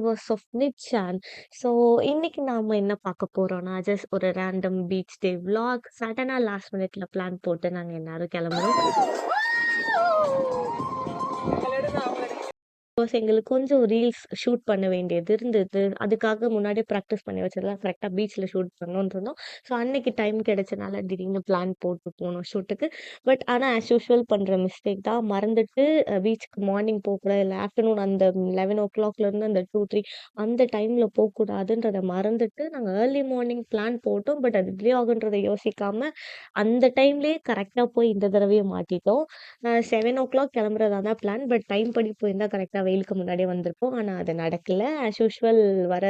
Viewers of நிச்சான். So இன்னைக்கு நாம என்ன பார்க்க போறோம்னா, ஜஸ்ட் ஒரு ரேண்டம் பீச் டே விளாக். சடனா லாஸ்ட் மினிட்ல பிளான் போட்டு நாங்க எல்லாரும் கிளம்புறோம். பிகாஸ் எங்களுக்கு கொஞ்சம் ரீல்ஸ் ஷூட் பண்ண வேண்டியது இருந்தது. அதுக்காக முன்னாடியே ப்ராக்டிஸ் பண்ணி வச்சதெல்லாம் கரெக்ட்டா பீச்ல ஷூட் பண்ணணும்னு இருந்தோம். ஸோ அன்னைக்கு டைம் கிடைச்சனால திடீர்னு பிளான் போட்டு போனோம் ஷூட்டுக்கு. பட் ஆனா ஆஸ் யூசுவல் பண்ற மிஸ்டேக் தான். மறந்துட்டு பீச்சுக்கு மார்னிங் போகக்கூடாது, இல்ல ஆஃப்டர்நூன் அந்த 11:00லேருந்து அந்த 2, 3 அந்த டைம்ல போகக்கூடாதுன்றத மறந்துட்டு நாங்க ஏர்லி மார்னிங் பிளான் போட்டோம். பட் அது டிலே ஆகுன்றத யோசிக்காம அந்த டைம்லயே கரெக்ட்டா போய் இந்த தடவையும் மாட்டிட்டோம். 7:00 கிளம்புறதா தான் பிளான். பட் டைம் படி போயிருந்தா கரெக்ட்டா வெயிலுக்கு முன்னாடியே வந்திருப்போம். ஆனா அது நடக்கல. ஆஸ் யூசுவல் வர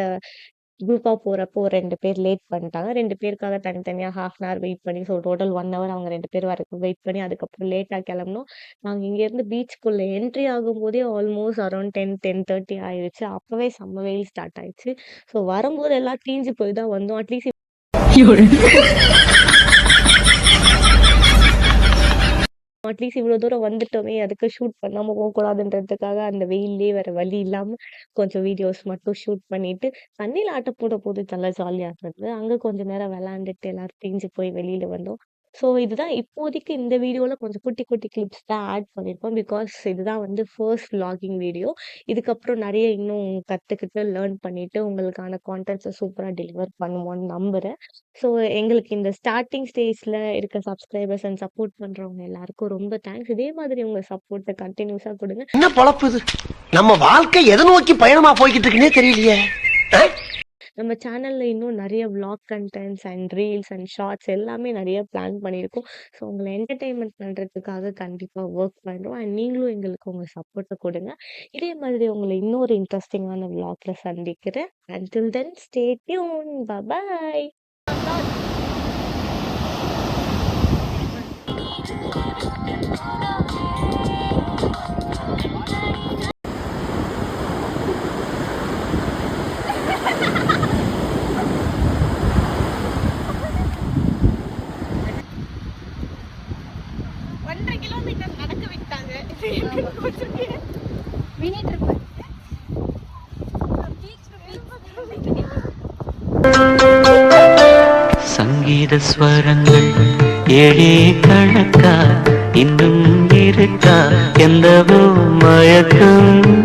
குரூப்பா போறப்போ 2 பேர் லேட் பண்ணிட்டாங்க. 2 பேருக்காக தனித்தனியா 1/2 அன் ஹவர் வெயிட் பண்ணி, ஸோ டோட்டல் 1 ஹவர் அவங்க 2 பேர் வரைக்கும் வெயிட் பண்ணி, அதுக்கப்புறம் லேட்டா கிளம்புனோம். நாங்க இங்கேருந்து பீச்சுக்குள்ள என்ட்ரி ஆகும்போதே ஆல்மோஸ்ட் அரவுண்ட் 10, 10:30 ஆயிருச்சு. அப்பவே செம்ம வெயில் ஸ்டார்ட் ஆயிடுச்சு. ஸோ வரும்போது எல்லாம் தீஞ்சு போய் தான் வந்தோம். அட்லீஸ்ட் இவ்வளோ தூரம் வந்துட்டோமே! அதுக்கு ஷூட் பண்ணாம போகக்கூடாதுன்றதுக்காக அந்த வெயில்லயே வேற வழி இல்லாம கொஞ்சம் வீடியோஸ் மட்டும் ஷூட் பண்ணிட்டு, தண்ணீல ஆட்ட போடும்போது நல்லா ஜாலியா இருந்தது. அங்க கொஞ்ச நேரம் விளையாண்டுட்டு எல்லாரும் தீஞ்சு போய் வெளியில வந்தோம். ஸோ இதுதான் இப்போதைக்கு இந்த வீடியோல கொஞ்சம் குட்டி குட்டி கிளிப்ஸ் தான் ஆட் பண்ணியிருக்கோம். பிகாஸ் இதுதான் வந்து ஃபர்ஸ்ட் விளாகிங் வீடியோ. இதுக்கப்புறம் நெறைய இன்னும் கத்துக்கிட்டு, லேர்ன் பண்ணிட்டு உங்களுக்கான கான்டென்ட்ஸ சூப்பரா டெலிவர் பண்ணுவோம்னு நம்புறேன். ஸோ எங்களுக்கு இந்த ஸ்டார்ட்டிங் ஸ்டேஜ்ல இருக்க சப்ஸ்கிரைபர்ஸ் அண்ட் சப்போர்ட் பண்றவங்க எல்லாருக்கும் ரொம்ப தேங்க்ஸ். இதே மாதிரி உங்க சப்போர்ட்ட கன்டினியூஸா குடுங்க. என்ன பொழப்பு இது? நம்ம வாழ்க்கை எதை நோக்கி பயணமா போய்கிட்டு இருக்குன்னே தெரியலையே. நம்ம சேனல்ல இன்னும் நெறைய vlog contents and reels and shorts எல்லாமே நெறைய பிளான் பண்ணியிருக்கோம். ஸோ உங்கள என்டர்டெயின்மென்ட் பண்றதுக்காக கண்டிப்பா ஒர்க் பண்றோம். அண்ட் நீங்களும் எங்களுக்கு உங்க சப்போர்ட்ட குடுங்க. இதே மாதிரி உங்கள இன்னொரு இன்ட்ரஸ்டிங்கான விளாக்ல சந்திக்கிறேன். Until then stay tuned. Bye. சங்கீத ஸ்வரங்கள் ஏழே கணக்கா இன்னும் இருக்கா எந்தவோ மயக்கம்